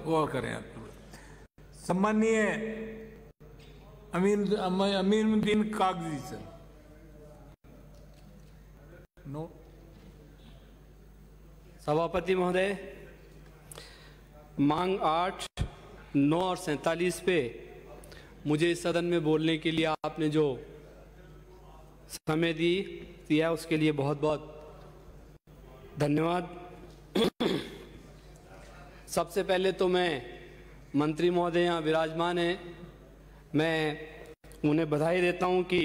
गौर करें आप। सम्मानीय अमीनुद्दीन कागजी सर। नो। सभापति महोदय, मांग 8, 9 और 47 पे मुझे इस सदन में बोलने के लिए आपने जो समय दिया उसके लिए बहुत बहुत धन्यवाद। सबसे पहले तो मैं मंत्री महोदय यहाँ विराजमान हैं, मैं उन्हें बधाई देता हूँ कि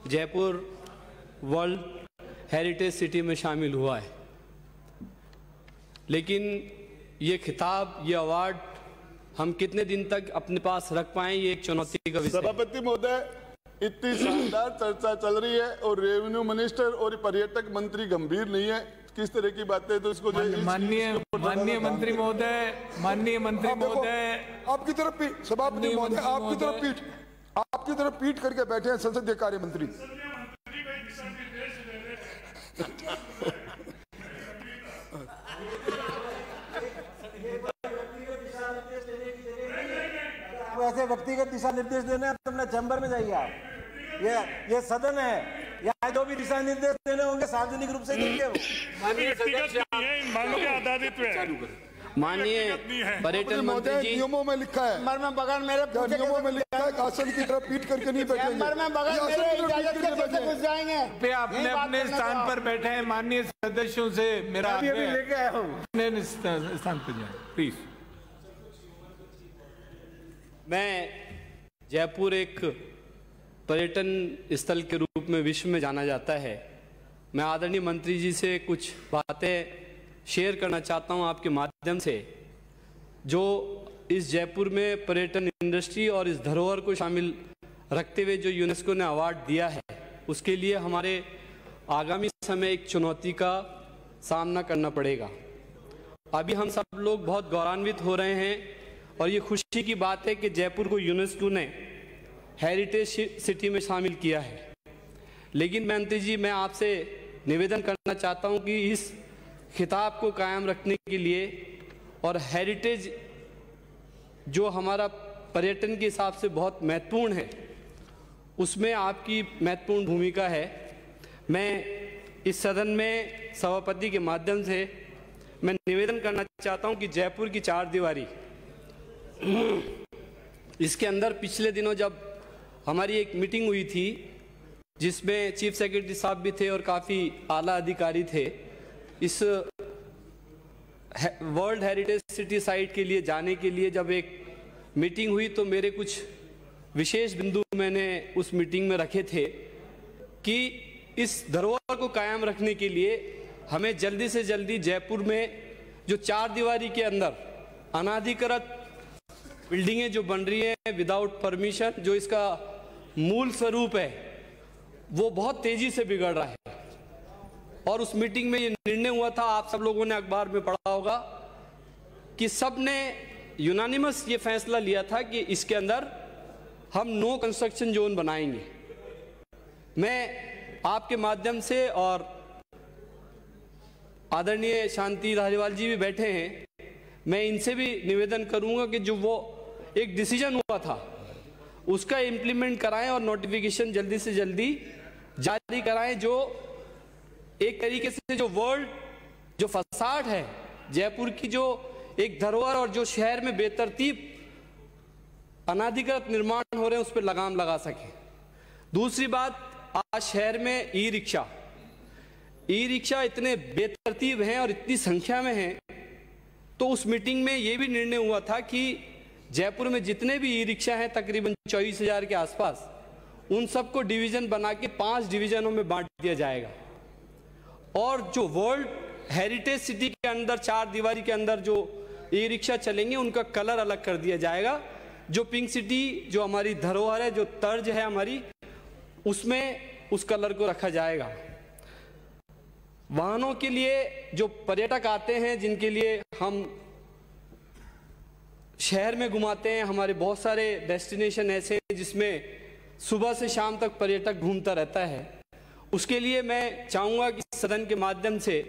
जयपुर वर्ल्ड हेरिटेज सिटी में शामिल हुआ है। लेकिन ये खिताब, ये अवार्ड हम कितने दिन तक अपने पास रख पाएं, ये एक चुनौती का विषय है। सभापति महोदय, इतनी शानदार चर्चा चल रही है और रेवेन्यू मिनिस्टर और पर्यटक मंत्री गंभीर नहीं है, किस तरह की बातें, तो इसको माननीय मंत्री महोदय, आपकी तरफ सभापति महोदय, आपकी तरफ पीठ करके बैठे हैं संसदीय कार्य मंत्री। ऐसे व्यक्तिगत दिशा निर्देश देने हैं तो अपने चैम्बर में जाइए आप। ये सदन है, यहाँ जो भी दिशा निर्देश देने होंगे सार्वजनिक रूप से देंगे। माननीय पर्यटन मंत्री जी, नियमों में लिखा है, में बगल मेरे नियमों में लिखा है आसन की तरफ पीठ करके नहीं बैठेंगे। में बगल मेरे इजाजत के कैसे घुस जाएंगे? अपने अपने स्थान पर बैठे हैं। माननीय सदस्यों से मेरा लेके आया हूँ, अपने स्थान पर जाए प्लीज। मैं जयपुर एक पर्यटन स्थल के रूप में विश्व में जाना जाता है। मैं आदरणीय मंत्री जी से कुछ बातें शेयर करना चाहता हूं आपके माध्यम से, जो इस जयपुर में पर्यटन इंडस्ट्री और इस धरोहर को शामिल रखते हुए जो यूनेस्को ने अवार्ड दिया है, उसके लिए हमारे आगामी समय एक चुनौती का सामना करना पड़ेगा। अभी हम सब लोग बहुत गौरवान्वित हो रहे हैं और ये खुशी की बात है कि जयपुर को यूनेस्को ने हेरिटेज सिटी में शामिल किया है। लेकिन मंत्री जी, मैं आपसे निवेदन करना चाहता हूं कि इस खिताब को कायम रखने के लिए और हेरिटेज जो हमारा पर्यटन के हिसाब से बहुत महत्वपूर्ण है, उसमें आपकी महत्वपूर्ण भूमिका है। मैं इस सदन में सभापति के माध्यम से मैं निवेदन करना चाहता हूं कि जयपुर की 4 दीवारी, इसके अंदर पिछले दिनों जब हमारी एक मीटिंग हुई थी जिसमें चीफ सेक्रेटरी साहब भी थे और काफ़ी आला अधिकारी थे, इस वर्ल्ड हेरिटेज सिटी साइट के लिए जाने के लिए जब एक मीटिंग हुई तो मेरे कुछ विशेष बिंदु मैंने उस मीटिंग में रखे थे कि इस धरोहर को कायम रखने के लिए हमें जल्दी से जल्दी जयपुर में जो 4 दीवारी के अंदर अनाधिकृत बिल्डिंगें जो बन रही हैं विदाउट परमिशन, जो इसका मूल स्वरूप है वो बहुत तेजी से बिगड़ रहा है। और उस मीटिंग में ये निर्णय हुआ था, आप सब लोगों ने अखबार में पढ़ा होगा, कि सब ने यूनानिमस ये फैसला लिया था कि इसके अंदर हम नो कंस्ट्रक्शन जोन बनाएंगे। मैं आपके माध्यम से, और आदरणीय शांति धारीवाल जी भी बैठे हैं, मैं इनसे भी निवेदन करूंगा कि जो वो एक डिसीजन हुआ था उसका इम्प्लीमेंट कराएं और नोटिफिकेशन जल्दी से जल्दी जारी कराएं, जो एक तरीके से जो वर्ल्ड जो फसाड है जयपुर की, जो एक धरोहर और जो शहर में बेतरतीब अनाधिकृत निर्माण हो रहे हैं, उस पर लगाम लगा सके। दूसरी बात, आज शहर में ई रिक्शा इतने बेतरतीब हैं और इतनी संख्या में हैं, तो उस मीटिंग में ये भी निर्णय हुआ था कि जयपुर में जितने भी ई रिक्शा हैं तकरीबन 24,000 के आसपास, उन सबको डिवीजन बना के 5 डिवीजनों में बांट दिया जाएगा। और जो वर्ल्ड हेरिटेज सिटी के अंदर 4 दीवारी के अंदर जो ई रिक्शा चलेंगे उनका कलर अलग कर दिया जाएगा। जो पिंक सिटी जो हमारी धरोहर है, जो तर्ज है हमारी, उसमें उस कलर को रखा जाएगा। वाहनों के लिए जो पर्यटक आते हैं, जिनके लिए हम शहर में घुमाते हैं, हमारे बहुत सारे डेस्टिनेशन ऐसे हैं जिसमें सुबह से शाम तक पर्यटक घूमता रहता है, उसके लिए मैं चाहूँगा कि सदन के माध्यम से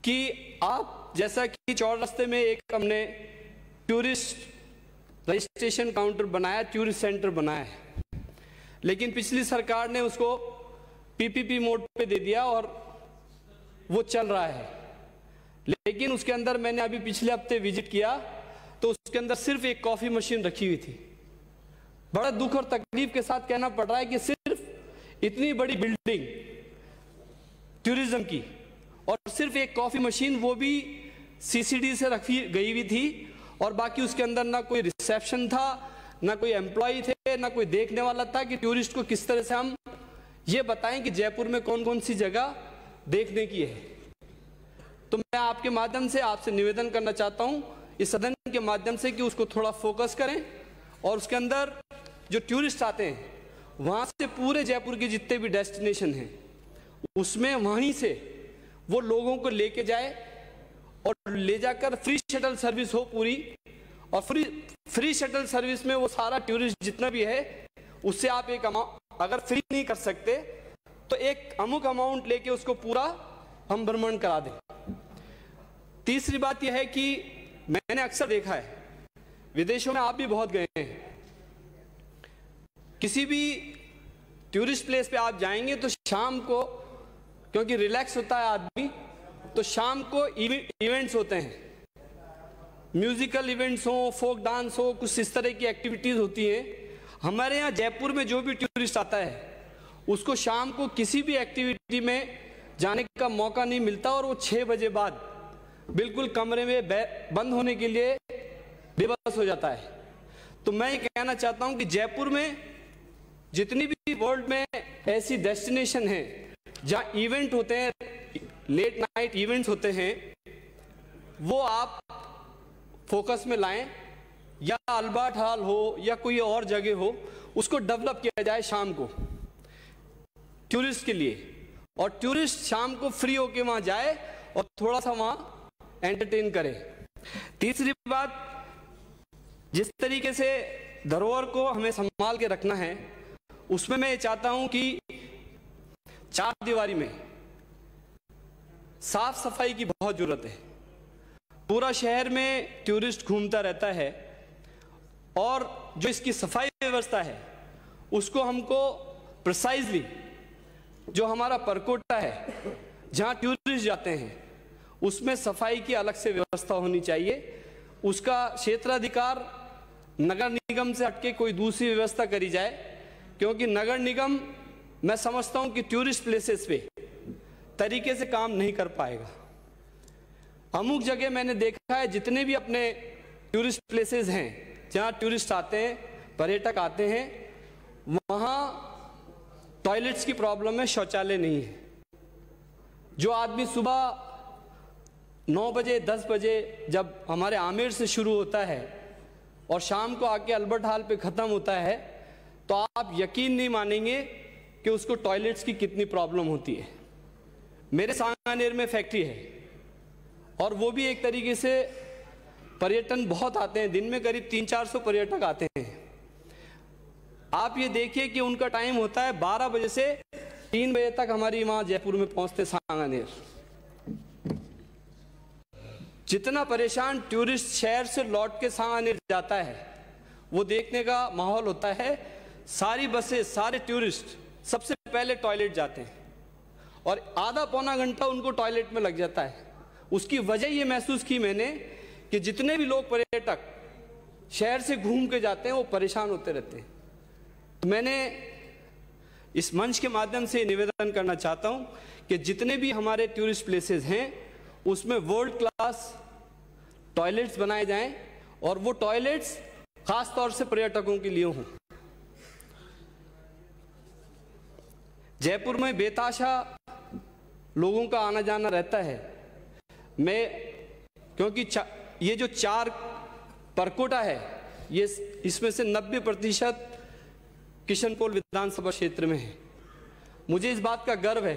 कि आप, जैसा कि चौरास्ते में एक हमने टूरिस्ट रजिस्ट्रेशन काउंटर बनाया, टूरिस्ट सेंटर बनाया है, लेकिन पिछली सरकार ने उसको पीपीपी मोड पे दे दिया और वो चल रहा है। लेकिन उसके अंदर मैंने अभी पिछले हफ्ते विजिट किया तो उसके अंदर सिर्फ एक कॉफी मशीन रखी हुई थी। बड़ा दुख और तकलीफ के साथ कहना पड़ रहा है कि सिर्फ इतनी बड़ी बिल्डिंग टूरिज्म की और सिर्फ एक कॉफी मशीन, वो भी सीसीडी से रखी गई हुई थी, और बाकी उसके अंदर ना कोई रिसेप्शन था, ना कोई एम्प्लॉय थे, ना कोई देखने वाला था कि टूरिस्ट को किस तरह से हम ये बताएं कि जयपुर में कौन कौन सी जगह देखने की है। तो मैं आपके माध्यम से आपसे निवेदन करना चाहता हूं इस सदन के माध्यम से कि उसको थोड़ा फोकस करें और उसके अंदर जो टूरिस्ट आते हैं वहां से पूरे जयपुर के जितने भी डेस्टिनेशन हैं उसमें वहीं से वो लोगों को लेके जाए और ले जाकर फ्री शटल सर्विस हो पूरी, और फ्री शटल सर्विस में वो सारा टूरिस्ट जितना भी है उससे आप एक अमाउंट, अगर फ्री नहीं कर सकते तो एक अमुक अमाउंट लेके उसको पूरा हम भ्रमण करा दें। तीसरी बात यह है कि मैंने अक्सर देखा है, विदेशों में आप भी बहुत गए हैं, किसी भी टूरिस्ट प्लेस पे आप जाएंगे तो शाम को, क्योंकि रिलैक्स होता है आदमी, तो शाम को इवेंट्स होते हैं, म्यूजिकल इवेंट्स हो, फोक डांस हो, कुछ इस तरह की एक्टिविटीज होती हैं। हमारे यहाँ जयपुर में जो भी टूरिस्ट आता है उसको शाम को किसी भी एक्टिविटी में जाने का मौका नहीं मिलता और वो 6 बजे बाद बिल्कुल कमरे में बंद होने के लिए बेबस हो जाता है। तो मैं ये कहना चाहता हूं कि जयपुर में जितनी भी वर्ल्ड में ऐसी डेस्टिनेशन हैं जहां इवेंट होते हैं, लेट नाइट इवेंट्स होते हैं, वो आप फोकस में लाएं, या अल्बर्ट हॉल हो या कोई और जगह हो, उसको डेवलप किया जाए शाम को टूरिस्ट के लिए, और टूरिस्ट शाम को फ्री होके वहां जाए और थोड़ा सा वहां एंटरटेन करे। तीसरी बात, जिस तरीके से धरोहर को हमें संभाल के रखना है उसमें मैं ये चाहता हूं कि चार दीवारी में साफ सफाई की बहुत जरूरत है। पूरा शहर में टूरिस्ट घूमता रहता है और जो इसकी सफाई व्यवस्था है उसको हमको प्रिसाइजली, जो हमारा परकोटा है जहां टूरिस्ट जाते हैं उसमें सफाई की अलग से व्यवस्था होनी चाहिए। उसका क्षेत्राधिकार नगर निगम से हटके कोई दूसरी व्यवस्था करी जाए, क्योंकि नगर निगम, मैं समझता हूं कि टूरिस्ट प्लेसेस पे तरीके से काम नहीं कर पाएगा। अमुक जगह मैंने देखा है, जितने भी अपने टूरिस्ट प्लेसेस हैं जहां टूरिस्ट आते हैं, पर्यटक आते हैं, वहां टॉयलेट्स की प्रॉब्लम है, शौचालय नहीं है। जो आदमी सुबह 9 बजे 10 बजे जब हमारे आमेर से शुरू होता है और शाम को आके अल्बर्ट हॉल पे ख़त्म होता है, तो आप यकीन नहीं मानेंगे कि उसको टॉयलेट्स की कितनी प्रॉब्लम होती है। मेरे सांगानेर में फैक्ट्री है और वो भी एक तरीके से पर्यटन बहुत आते हैं, दिन में करीब 300-400 पर्यटक आते हैं। आप ये देखिए कि उनका टाइम होता है 12 बजे से 3 बजे तक हमारी वहां जयपुर में पहुंचते सांगानेर। जितना परेशान टूरिस्ट शहर से लौट के सांगानेर जाता है वो देखने का माहौल होता है। सारी बसें, सारे टूरिस्ट सबसे पहले टॉयलेट जाते हैं और आधा पौना घंटा उनको टॉयलेट में लग जाता है। उसकी वजह ये महसूस की मैंने कि जितने भी लोग पर्यटक शहर से घूम के जाते हैं वो परेशान होते रहते हैं। तो मैंने इस मंच के माध्यम से निवेदन करना चाहता हूं कि जितने भी हमारे टूरिस्ट प्लेसेस हैं उसमें वर्ल्ड क्लास टॉयलेट्स बनाए जाएं और वो टॉयलेट्स खास तौर से पर्यटकों के लिए हों। जयपुर में बेताशा लोगों का आना जाना रहता है। मैं, क्योंकि ये जो 4 परकोटा है, ये इसमें से 90% किशनपोल विधानसभा क्षेत्र में है। मुझे इस बात का गर्व है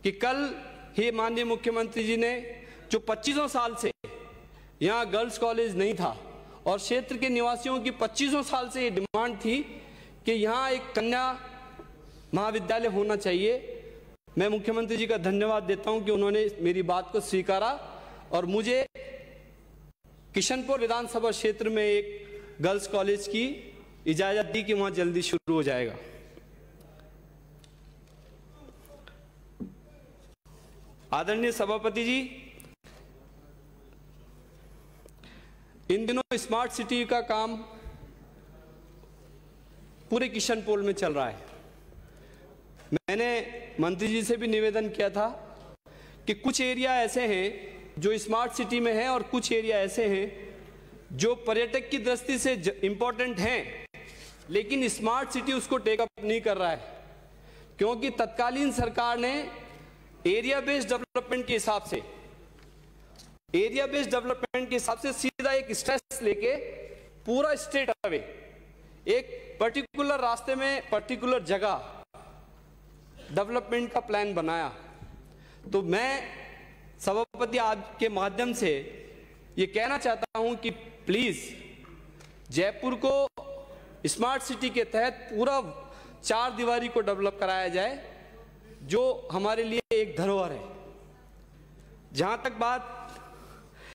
कि कल ही माननीय मुख्यमंत्री जी ने, जो 25 साल से यहाँ गर्ल्स कॉलेज नहीं था और क्षेत्र के निवासियों की 25 साल से ये डिमांड थी कि यहाँ एक कन्या महाविद्यालय होना चाहिए, मैं मुख्यमंत्री जी का धन्यवाद देता हूँ कि उन्होंने मेरी बात को स्वीकारा और मुझे किशनपुर विधानसभा क्षेत्र में एक गर्ल्स कॉलेज की इजाजत दी कि वहां जल्दी शुरू हो जाएगा। आदरणीय सभापति जी, इन दिनों स्मार्ट सिटी का काम पूरे किशनपुर में चल रहा है। मैंने मंत्री जी से भी निवेदन किया था कि कुछ एरिया ऐसे हैं जो स्मार्ट सिटी में हैं और कुछ एरिया ऐसे हैं जो पर्यटक की दृष्टि से इंपॉर्टेंट हैं, लेकिन स्मार्ट सिटी उसको टेकअप नहीं कर रहा है, क्योंकि तत्कालीन सरकार ने एरिया बेस्ड डेवलपमेंट के हिसाब से सीधा एक स्ट्रेस लेके पूरा स्टेट अवे एक पर्टिकुलर रास्ते में पर्टिकुलर जगह डेवलपमेंट का प्लान बनाया। तो मैं सभापति आपके माध्यम से ये कहना चाहता हूं कि प्लीज जयपुर को स्मार्ट सिटी के तहत पूरा 4 दीवारी को डेवलप कराया जाए, जो हमारे लिए एक धरोहर है। जहां तक बात